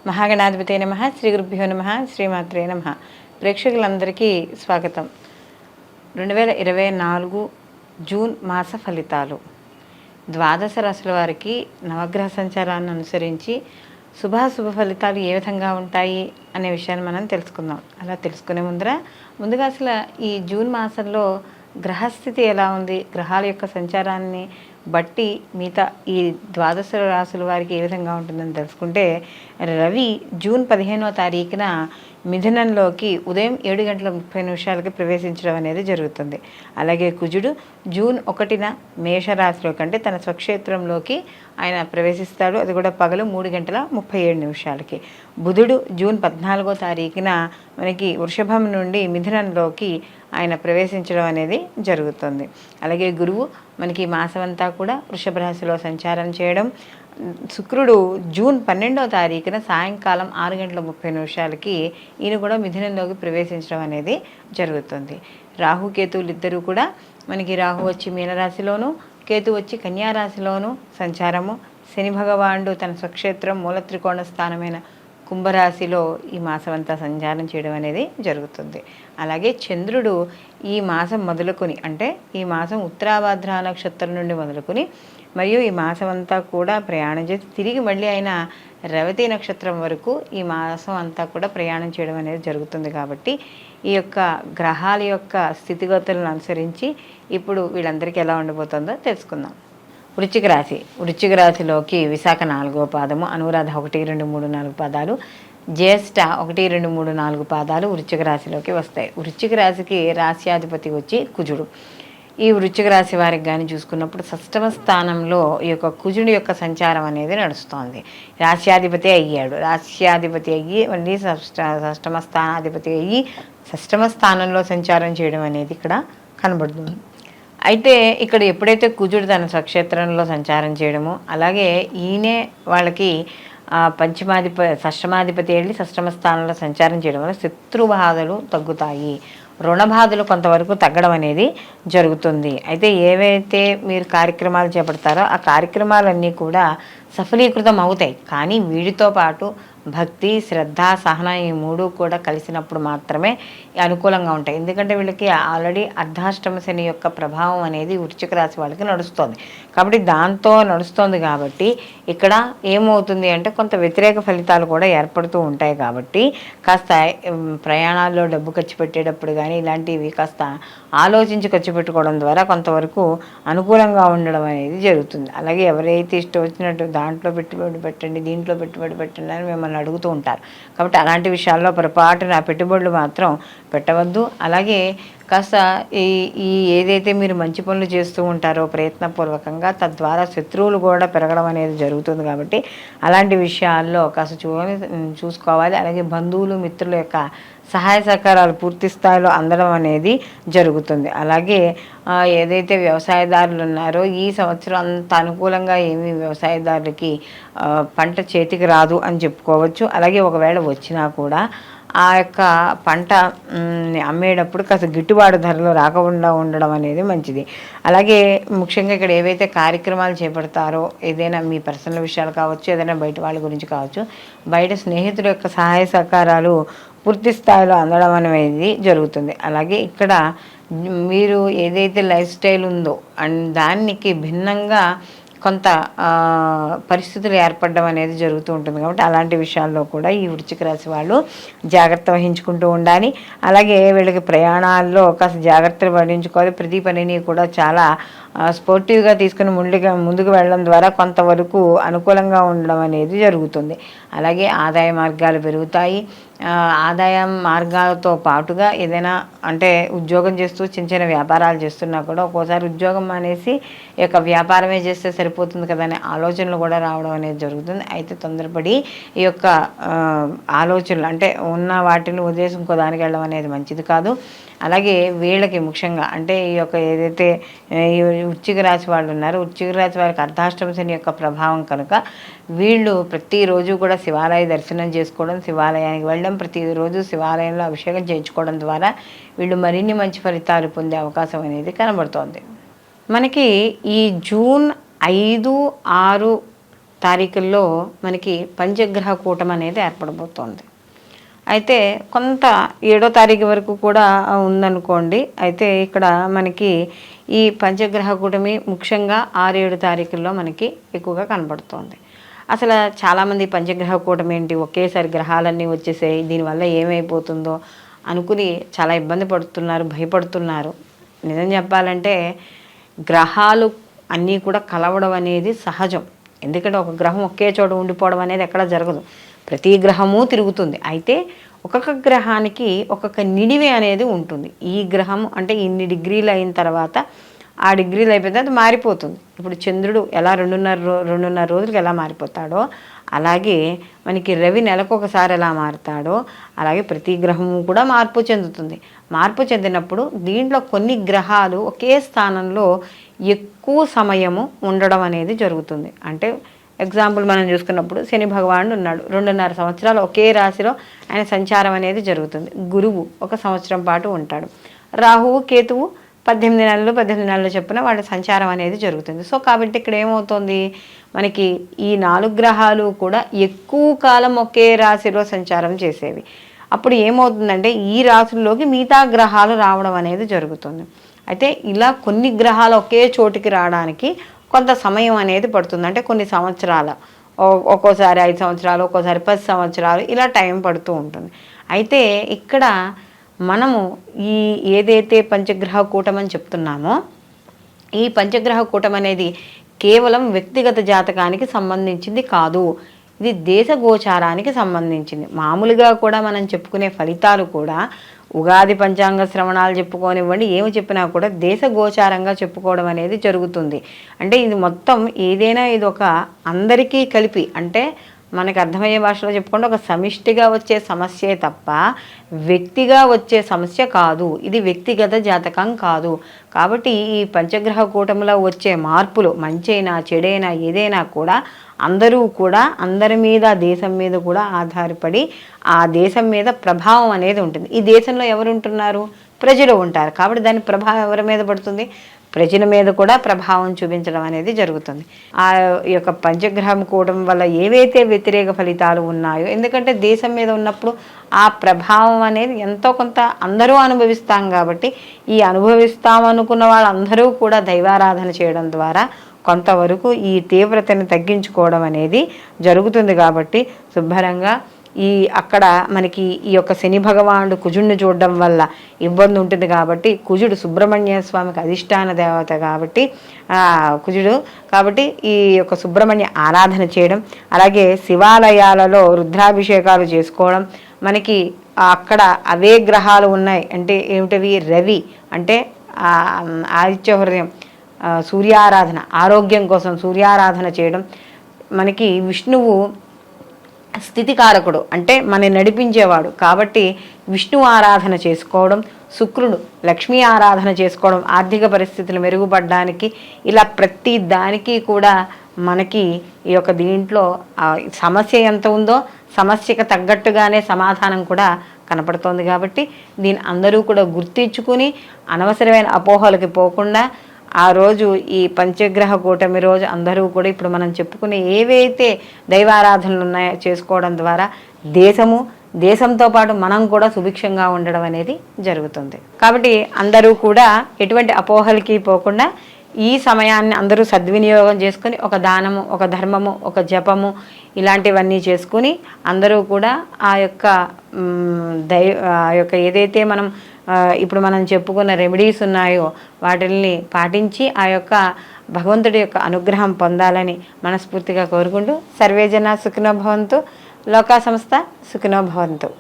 మహాగణాధిపతే నమః. శ్రీ గురుభ్యో నమః. శ్రీమాత్రే నమః. ప్రేక్షకులందరికీ స్వాగతం. 2024 జూన్ మాస ఫలితాలు. ద్వాదశ రాశుల వారికి నవగ్రహ సంచారాన్ని అనుసరించి శుభాశుభ ఫలితాలు ఏ విధంగా ఉంటాయి అనే విషయాన్ని మనం తెలుసుకుందాం. అలా తెలుసుకునే ముందుగా అసలు ఈ జూన్ మాసంలో గ్రహస్థితి ఎలా ఉంది, గ్రహాల యొక్క సంచారాన్ని బట్టి మిగతా ఈ ద్వాదశ రాశుల వారికి ఏ విధంగా ఉంటుందని తెలుసుకుంటే, రవి జూన్ 15వ తారీఖున మిథునంలోకి ఉదయం 7:30 ప్రవేశించడం అనేది జరుగుతుంది. అలాగే కుజుడు జూన్ 1న మేషరాశిలోకి అంటే తన స్వక్షేత్రంలోకి ఆయన ప్రవేశిస్తాడు. అది కూడా పగలు 3:37. బుధుడు జూన్ 14వ తారీఖున మనకి వృషభం నుండి మిథునంలోకి ఆయన ప్రవేశించడం అనేది జరుగుతుంది. అలాగే గురువు మనకి మాసం అంతా కూడా వృషభ రాశిలో సంచారం చేయడం. శుక్రుడు జూన్ 12వ తారీఖున సాయంకాలం 6:30 ఈయన కూడా మిథునంలోకి ప్రవేశించడం అనేది జరుగుతుంది. రాహుకేతువులు ఇద్దరు కూడా మనకి రాహు వచ్చి మీనరాశిలోను, కేతు వచ్చి కన్యారాశిలోను సంచారము. శని భగవానుడు తన స్వక్షేత్రం మూల త్రికోణ స్థానమైన కుంభరాశిలో ఈ మాసం అంతా సంచారం చేయడం అనేది జరుగుతుంది. అలాగే చంద్రుడు ఈ మాసం మొదలుకొని అంటే ఈ మాసం ఉత్తరాభాద్ర నక్షత్రం నుండి మొదలుకొని మరియు ఈ మాసం అంతా కూడా ప్రయాణం చేసి తిరిగి మళ్ళీ ఆయన రేవతి నక్షత్రం వరకు ఈ మాసం అంతా కూడా ప్రయాణం చేయడం అనేది జరుగుతుంది. కాబట్టి ఈ యొక్క గ్రహాల యొక్క స్థితిగతులను అనుసరించి ఇప్పుడు వీళ్ళందరికీ ఎలా ఉండబోతుందో తెలుసుకుందాం. వృశ్చిక రాశిలోకి విశాఖ 4వ పాదము, అనురాధ 1, 2, 3, 4 పాదాలు, జ్యేష్ఠ 1, 2, 3, 4 పాదాలు వృశ్చిక రాశిలోకి వస్తాయి. వృశ్చిక రాశికి రాశ్యాధిపతి వచ్చి కుజుడు. ఈ వృశ్చిక రాశి వారికి కానీ చూసుకున్నప్పుడు 6వ స్థానంలో ఈ యొక్క కుజుడి యొక్క సంచారం అనేది నడుస్తోంది. రాశ్యాధిపతి అయ్యాడు. రాశ్యాధిపతి అయ్యి మళ్ళీ 6వ స్థానాధిపతి అయ్యి 6వ స్థానంలో సంచారం చేయడం అనేది ఇక్కడ కనబడుతుంది. అయితే ఇక్కడ ఎప్పుడైతే కుజుడు తన స్వక్షేత్రంలో సంచారం చేయడమో, అలాగే ఈయనే వాళ్ళకి షష్టమాధిపతి వెళ్ళి 6వ స్థానంలో సంచారం చేయడం వల్ల శత్రుబాధలు తగ్గుతాయి, రుణ బాధలు కొంతవరకు తగ్గడం అనేది జరుగుతుంది. అయితే ఏవైతే మీరు కార్యక్రమాలు చేపడతారో ఆ కార్యక్రమాలన్నీ కూడా సఫలీకృతం అవుతాయి. కానీ వీటితో పాటు భక్తి, శ్రద్ధ, సహనం ఈ 3 కూడా కలిసినప్పుడు మాత్రమే అనుకూలంగా ఉంటాయి. ఎందుకంటే వీళ్ళకి ఆల్రెడీ అర్ధాష్టమ శని యొక్క ప్రభావం అనేది వృశ్చిక రాశి వాళ్ళకి నడుస్తుంది. కాబట్టి దాంతో నడుస్తుంది కాబట్టి ఇక్కడ ఏమవుతుంది అంటే కొంత వ్యతిరేక ఫలితాలు కూడా ఏర్పడుతూ ఉంటాయి. కాబట్టి కాస్త ప్రయాణాల్లో డబ్బు ఖర్చు పెట్టేటప్పుడు కానీ ఇలాంటివి కాస్త ఆలోచించి ఖర్చు పెట్టుకోవడం ద్వారా కొంతవరకు అనుకూలంగా ఉండడం అనేది జరుగుతుంది. అలాగే ఎవరైతే ఇష్టం వచ్చినట్టు దాంట్లో పెట్టుబడి పెట్టండి, దీంట్లో పెట్టుబడి పెట్టండి అని మిమ్మల్ని అడుగుతూ ఉంటారు. కాబట్టి అలాంటి విషయాల్లో పొరపాటున పెట్టుబడులు మాత్రం పెట్టవద్దు. అలాగే కాస్త ఈ ఏదైతే మీరు మంచి పనులు చేస్తూ ఉంటారో ప్రయత్నపూర్వకంగా తద్వారా శత్రువులు కూడా పెరగడం అనేది జరుగుతుంది. కాబట్టి అలాంటి విషయాల్లో కాస్త చూసుకోవాలి. అలాగే బంధువులు, మిత్రుల యొక్క సహాయ సహకారాలు పూర్తి స్థాయిలో అందడం అనేది జరుగుతుంది. అలాగే ఏదైతే వ్యవసాయదారులు ఉన్నారో ఈ సంవత్సరం అంత అనుకూలంగా ఏమీ వ్యవసాయదారులకి పంట చేతికి రాదు అని చెప్పుకోవచ్చు. అలాగే ఒకవేళ వచ్చినా కూడా ఆ యొక్క పంట అమ్మేటప్పుడు కాస్త గిట్టుబాటు ధరలో రాకుండా ఉండడం అనేది మంచిది. అలాగే ముఖ్యంగా ఇక్కడ ఏవైతే కార్యక్రమాలు చేపడతారో ఏదైనా మీ పర్సనల్ విషయాలు కావచ్చు, ఏదైనా బయట వాళ్ళ గురించి కావచ్చు, బయట స్నేహితుల యొక్క సహాయ సహకారాలు పూర్తి స్థాయిలో అందడం అనేది జరుగుతుంది. అలాగే ఇక్కడ మీరు ఏదైతే లైఫ్ స్టైల్ ఉందో దానికి భిన్నంగా కొంత పరిస్థితులు ఏర్పడడం అనేది జరుగుతూ ఉంటుంది. కాబట్టి అలాంటి విషయాల్లో కూడా ఈ వృశ్చిక రాశి వాళ్ళు జాగ్రత్త వహించుకుంటూ ఉండాలి. అలాగే వీళ్ళకి ప్రయాణాల్లో కాస్త జాగ్రత్తలు వహించుకోవాలి. ప్రతి పనిని కూడా చాలా స్పోర్టివ్గా తీసుకుని ముందుకు వెళ్ళడం ద్వారా కొంతవరకు అనుకూలంగా ఉండడం అనేది జరుగుతుంది. అలాగే ఆదాయ మార్గాలు పెరుగుతాయి. ఆదాయ మార్గాలతో పాటుగా ఏదైనా అంటే ఉద్యోగం చేస్తూ చిన్న చిన్న వ్యాపారాలు చేస్తున్నా కూడా ఒక్కోసారి ఉద్యోగం మానేసి ఈ యొక్క వ్యాపారమే చేస్తే సరిపోతుంది కదా అనే ఆలోచనలు కూడా రావడం అనేది జరుగుతుంది. అయితే తొందరపడి ఈ యొక్క ఆలోచనలు అంటే ఉన్న వాటిని వదిలేసి ఇంకో దానికి వెళ్ళడం అనేది మంచిది కాదు. అలాగే వీళ్ళకి ముఖ్యంగా అంటే ఈ యొక్క ఏదైతే ఈ వృశ్చిక రాశి వాళ్ళు ఉన్నారో వృశ్చిక రాశి వారికి అర్ధాష్టమ శని యొక్క ప్రభావం కనుక వీళ్ళు ప్రతిరోజు కూడా శివాలయ దర్శనం చేసుకోవడం, శివాలయానికి వెళ్ళడం, ప్రతిరోజు శివాలయంలో అభిషేకం చేయించుకోవడం ద్వారా వీళ్ళు మరిన్ని మంచి ఫలితాలు పొందే అవకాశం అనేది కనబడుతోంది. మనకి ఈ జూన్ 5, 6 తారీఖుల్లో మనకి పంచగ్రహ కూటమి అనేది ఏర్పడబోతోంది. అయితే కొంత 7వ తారీఖు వరకు కూడా ఉందనుకోండి. అయితే ఇక్కడ మనకి ఈ పంచగ్రహ కూటమి ముఖ్యంగా 6-7 తారీఖుల్లో మనకి ఎక్కువగా కనబడుతోంది. అసలు చాలామంది పంచగ్రహ కూటమి ఏంటి, ఒకేసారి గ్రహాలన్నీ వచ్చేసాయి, దీనివల్ల ఏమైపోతుందో అనుకుని చాలా ఇబ్బంది పడుతున్నారు, భయపడుతున్నారు. నిజం చెప్పాలంటే గ్రహాలు అన్నీ కూడా కలవడం అనేది సహజం. ఎందుకంటే ఒక గ్రహం ఒకే చోట ఉండిపోవడం అనేది ఎక్కడ జరగదు. ప్రతి గ్రహము తిరుగుతుంది. అయితే ఒక్కొక్క గ్రహానికి ఒక్కొక్క నిడివి అనేది ఉంటుంది. ఈ గ్రహం అంటే ఇన్ని డిగ్రీలు అయిన తర్వాత ఆ డిగ్రీలు అయిపోతే అది మారిపోతుంది. ఇప్పుడు చంద్రుడు ఎలా 2.5 రోజులకి ఎలా మారిపోతాడో, అలాగే మనకి రవి నెలకొకసారి ఎలా మారుతాడో, అలాగే ప్రతి గ్రహము కూడా మార్పు చెందుతుంది. మార్పు చెందినప్పుడు దీంట్లో కొన్ని గ్రహాలు ఒకే స్థానంలో ఎక్కువ సమయము ఉండడం అనేది జరుగుతుంది. అంటే ఎగ్జాంపుల్ మనం చూసుకున్నప్పుడు శని భగవానుడు ఉన్నాడు, 2.5 సంవత్సరాలు ఒకే రాశిలో ఆయన సంచారం అనేది జరుగుతుంది. గురువు 1 సంవత్సరం పాటు ఉంటాడు. రాహువు కేతువు 18 నెలలు చొప్పున వాళ్ళ సంచారం అనేది జరుగుతుంది. సో కాబట్టి ఇక్కడ ఏమవుతుంది, మనకి ఈ 4 గ్రహాలు కూడా ఎక్కువ కాలం ఒకే రాశిలో సంచారం చేసేవి. అప్పుడు ఏమవుతుందంటే ఈ రాశుల్లోకి మిగతా గ్రహాలు రావడం అనేది జరుగుతుంది. అయితే ఇలా కొన్ని గ్రహాలు ఒకే చోటికి రావడానికి కొంత సమయం అనేది పడుతుంది. అంటే కొన్ని సంవత్సరాల, ఒక్కోసారి 5 సంవత్సరాలు, ఒక్కోసారి 10 సంవత్సరాలు ఇలా టైం పడుతూ ఉంటుంది. అయితే ఇక్కడ మనము ఈ ఏదైతే పంచగ్రహ కూటమి అని చెప్తున్నామో, ఈ పంచగ్రహ కూటమి అనేది కేవలం వ్యక్తిగత జాతకానికి సంబంధించింది కాదు, ఇది దేశ గోచారానికి సంబంధించింది. మామూలుగా కూడా మనం చెప్పుకునే ఫలితాలు కూడా ఉగాది పంచాంగ శ్రవణాలు చెప్పుకోనివ్వండి, ఏమి చెప్పినా కూడా దేశ గోచారంగా చెప్పుకోవడం అనేది జరుగుతుంది. అంటే ఇది మొత్తం ఏదైనా ఇది ఒక అందరికీ కలిపి, అంటే మనకు అర్థమయ్యే భాషలో చెప్పుకుంటే ఒక సమిష్టిగా వచ్చే సమస్యే తప్ప వ్యక్తిగా వచ్చే సమస్య కాదు. ఇది వ్యక్తిగత జాతకం కాదు. కాబట్టి ఈ పంచగ్రహ కూటమిలో వచ్చే మార్పులు మంచైనా చెడైనా ఏదైనా కూడా అందరూ కూడా అందరి మీద, దేశం మీద కూడా ఆధారపడి ఆ దేశం మీద ప్రభావం అనేది ఉంటుంది. ఈ దేశంలో ఎవరు ఉంటున్నారు, ప్రజలు ఉంటారు. కాబట్టి దాని ప్రభావం ఎవరి మీద పడుతుంది, ప్రజల మీద కూడా ప్రభావం చూపించడం అనేది జరుగుతుంది. ఆ యొక్క పంచగ్రహం కూటమి వల్ల ఏవైతే వ్యతిరేక ఫలితాలు ఉన్నాయో, ఎందుకంటే దేశం మీద ఉన్నప్పుడు ఆ ప్రభావం అనేది ఎంతో కొంత అందరూ అనుభవిస్తాం. కాబట్టి ఈ అనుభవిస్తామనుకున్న వాళ్ళందరూ కూడా దైవారాధన చేయడం ద్వారా కొంతవరకు ఈ తీవ్రతను తగ్గించుకోవడం అనేది జరుగుతుంది. కాబట్టి శుభ్రంగా అక్కడ మనకి ఈ యొక్క శని భగవానుడు కుజుడిని చూడడం వల్ల ఇబ్బంది ఉంటుంది. కాబట్టి కుజుడు సుబ్రహ్మణ్య స్వామికి అధిష్టాన దేవత కాబట్టి కుజుడు, కాబట్టి ఈ యొక్క సుబ్రహ్మణ్య ఆరాధన చేయడం, అలాగే శివాలయాలలో రుద్రాభిషేకాలు చేసుకోవడం, మనకి అక్కడ అవే గ్రహాలు ఉన్నాయి. అంటే ఏమిటవి, రవి అంటే ఆదిత్య హృదయం, సూర్యారాధన, ఆరోగ్యం కోసం సూర్యారాధన చేయడం, మనకి విష్ణువు స్థితికారకుడు అంటే మన నడిపించేవాడు కాబట్టి విష్ణు ఆరాధన చేసుకోవడం, శుక్రుడు లక్ష్మీ ఆరాధన చేసుకోవడం, ఆర్థిక పరిస్థితులు మెరుగుపడడానికి, ఇలా ప్రతి దానికి కూడా మనకి ఈ యొక్క దీంట్లో సమస్య ఎంత ఉందో సమస్యకు తగ్గట్టుగానే సమాధానం కూడా కనపడుతోంది. కాబట్టి దీన్ని అందరూ కూడా గుర్తించుకుని అనవసరమైన అపోహలకి పోకుండా ఆ రోజు ఈ పంచగ్రహ కూటమి రోజు అందరూ కూడా ఇప్పుడు మనం చెప్పుకునే ఏవైతే దైవారాధనలు ఉన్నాయో చేసుకోవడం ద్వారా దేశంతో పాటు మనం కూడా సుభిక్షంగా ఉండడం అనేది జరుగుతుంది. కాబట్టి అందరూ కూడా ఎటువంటి అపోహలకి పోకుండా ఈ సమయాన్ని అందరూ సద్వినియోగం చేసుకుని ఒక దానము, ఒక ధర్మము, ఒక జపము ఇలాంటివన్నీ చేసుకుని అందరూ కూడా ఆ యొక్క ఏదైతే మనం ఇప్పుడు మనం చెప్పుకున్న రెమెడీస్ ఉన్నాయో వాటిల్ని పాటించి ఆ యొక్క భగవంతుడి యొక్క అనుగ్రహం పొందాలని మనస్ఫూర్తిగా కోరుకుంటూ సర్వేజన సుఖినో భవంతు, లోకా సంస్థ సుఖినో భవంతు.